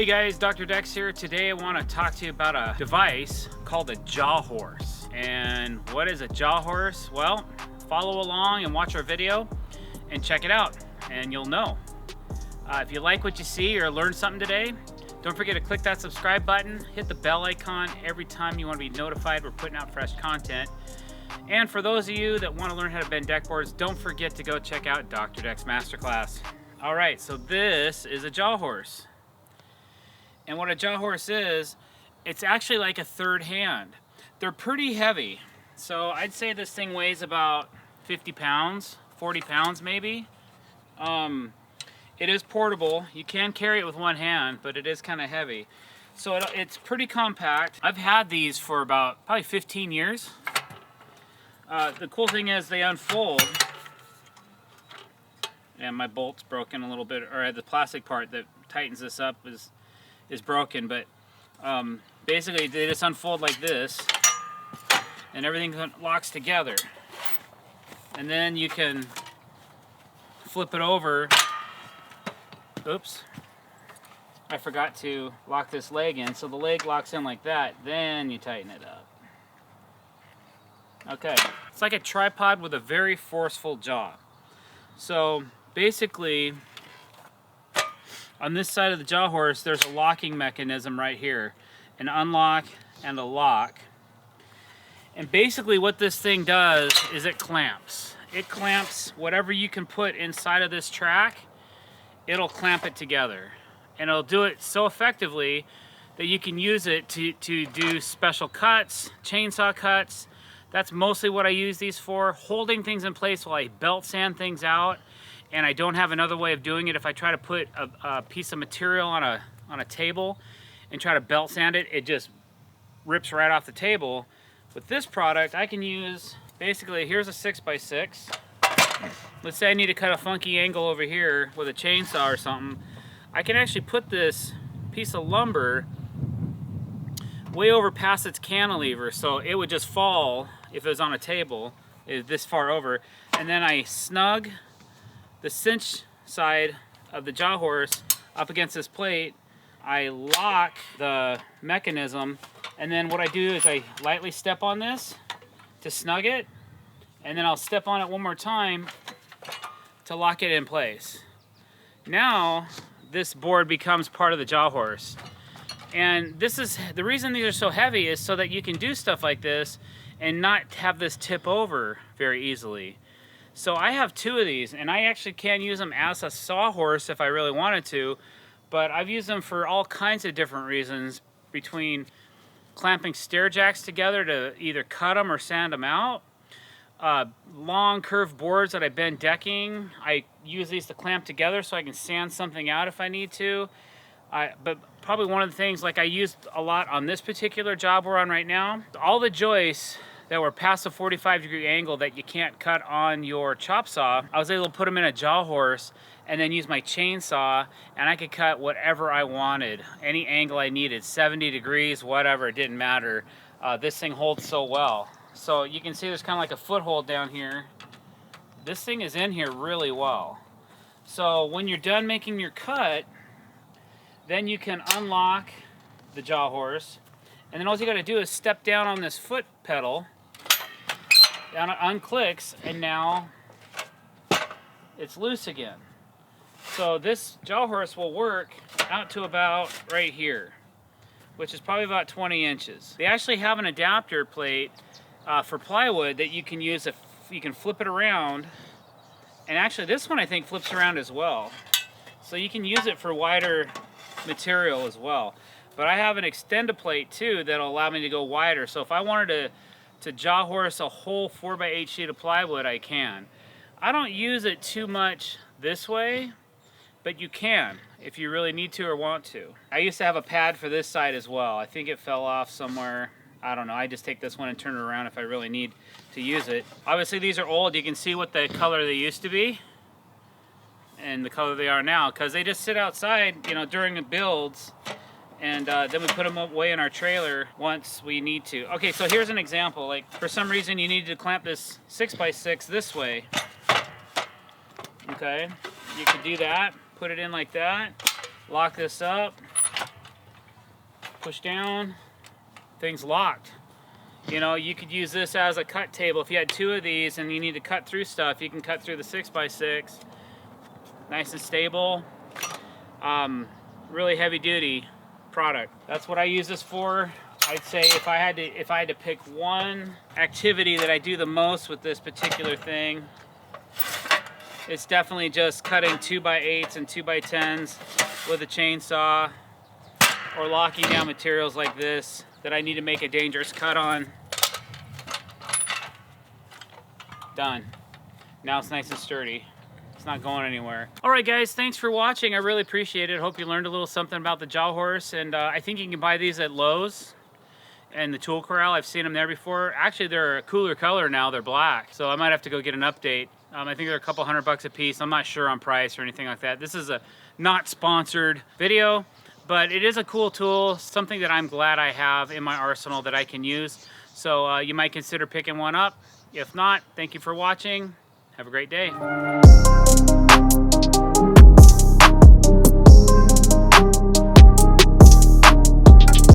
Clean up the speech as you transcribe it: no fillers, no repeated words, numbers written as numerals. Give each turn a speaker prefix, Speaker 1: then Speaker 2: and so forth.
Speaker 1: guys, Dr. Dex here. Today I want to talk to you about a device called a Jawhorse. And what is a Jawhorse? Well, follow along and watch our video and check it out and you'll know. If you like what you see or learn something today, don't forget to click that subscribe button, hit the bell icon every time you want to be notified we're putting out fresh content. And for those of you that want to learn how to bend deck boards, don't forget to go check out Dr. Dex Masterclass. All right, so this is a Jawhorse. And what a Jawhorse is, it's actually like a third hand. They're pretty heavy. So I'd say this thing weighs about 50 pounds, 40 pounds maybe. It is portable. You can carry it with one hand, but it is kind of heavy. So it's pretty compact. I've had these for about probably 15 years. The cool thing is they unfold. And my bolt's broken a little bit, or the plastic part that tightens this up is broken, but basically they just unfold like this and everything locks together. And then you can flip it over. Oops, I forgot to lock this leg in, so the leg locks in like that, then you tighten it up. Okay, it's like a tripod with a very forceful jaw. So basically, on this side of the Jawhorse, there's a locking mechanism right here, an unlock and a lock. And basically what this thing does is it clamps. It clamps whatever you can put inside of this track, it'll clamp it together. And it'll do it so effectively that you can use it to do special cuts, chainsaw cuts. That's mostly what I use these for, holding things in place while I belt sand things out. And I don't have another way of doing it. If I try to put a piece of material on a table and try to belt sand it, it just rips right off the table. With this product, I can use, basically, here's a 6x6. Let's say I need to cut a funky angle over here with a chainsaw or something. I can actually put this piece of lumber way over past its cantilever, so it would just fall if it was on a table, this far over. And then I snug the cinch side of the Jawhorse up against this plate. I lock the mechanism, and then what I do is I lightly step on this to snug it, and then I'll step on it one more time to lock it in place. Now this board becomes part of the Jawhorse. And this is the reason these are so heavy, is so that you can do stuff like this and not have this tip over very easily. So I have two of these, and I actually can use them as a sawhorse if I really wanted to, but I've used them for all kinds of different reasons, between clamping stair jacks together to either cut them or sand them out. Long curved boards that I've been decking, I use these to clamp together so I can sand something out if I need to. But probably one of the things, like I used a lot on this particular job we're on right now, all the joists that were past a 45-degree angle that you can't cut on your chop saw, I was able to put them in a Jawhorse and then use my chainsaw, and I could cut whatever I wanted, any angle I needed, 70 degrees, whatever, it didn't matter. This thing holds so well. So you can see there's kind of like a foothold down here. This thing is in here really well. So when you're done making your cut, then you can unlock the Jawhorse, and then all you got to do is step down on this foot pedal, down it unclicks, and now it's loose again. So this Jawhorse will work out to about right here, which is probably about 20 inches. They actually have an adapter plate for plywood that you can use. If you can flip it around, and actually this one I think flips around as well. So you can use it for wider material as well. But I have an extended plate too that'll allow me to go wider. So if I wanted to Jawhorse a whole 4x8 sheet of plywood, I can. I don't use it too much this way, but you can if you really need to or want to. I used to have a pad for this side as well. I think it fell off somewhere. I don't know. I just take this one and turn it around if I really need to use it. Obviously these are old. You can see what the color they used to be and the color they are now, because they just sit outside, you know, during the builds, and then we put them away in our trailer once we need to. Okay, so here's an example. Like, for some reason you need to clamp this 6x6 this way. Okay, you could do that, put it in like that, lock this up, push down, thing's locked. You know, you could use this as a cut table. If you had 2 of these and you need to cut through stuff, you can cut through the 6x6. Nice and stable. Really heavy duty product. That's what I use this for. I'd say if I had to pick one activity that I do the most with this particular thing, it's definitely just cutting 2x8s and 2x10s with a chainsaw, or locking down materials like this that I need to make a dangerous cut on. Done. Now it's nice and sturdy. It's not going anywhere. All right, guys, thanks for watching. I really appreciate it. Hope you learned a little something about the Jawhorse, and I think you can buy these at Lowe's and the Tool Corral. I've seen them there before. Actually, they're a cooler color now. They're black, so I might have to go get an update. I think they're a couple $100 a piece. I'm not sure on price or anything like that. This is a not sponsored video, but it is a cool tool, something that I'm glad I have in my arsenal that I can use. So you might consider picking one up. If not, thank you for watching. Have a great day.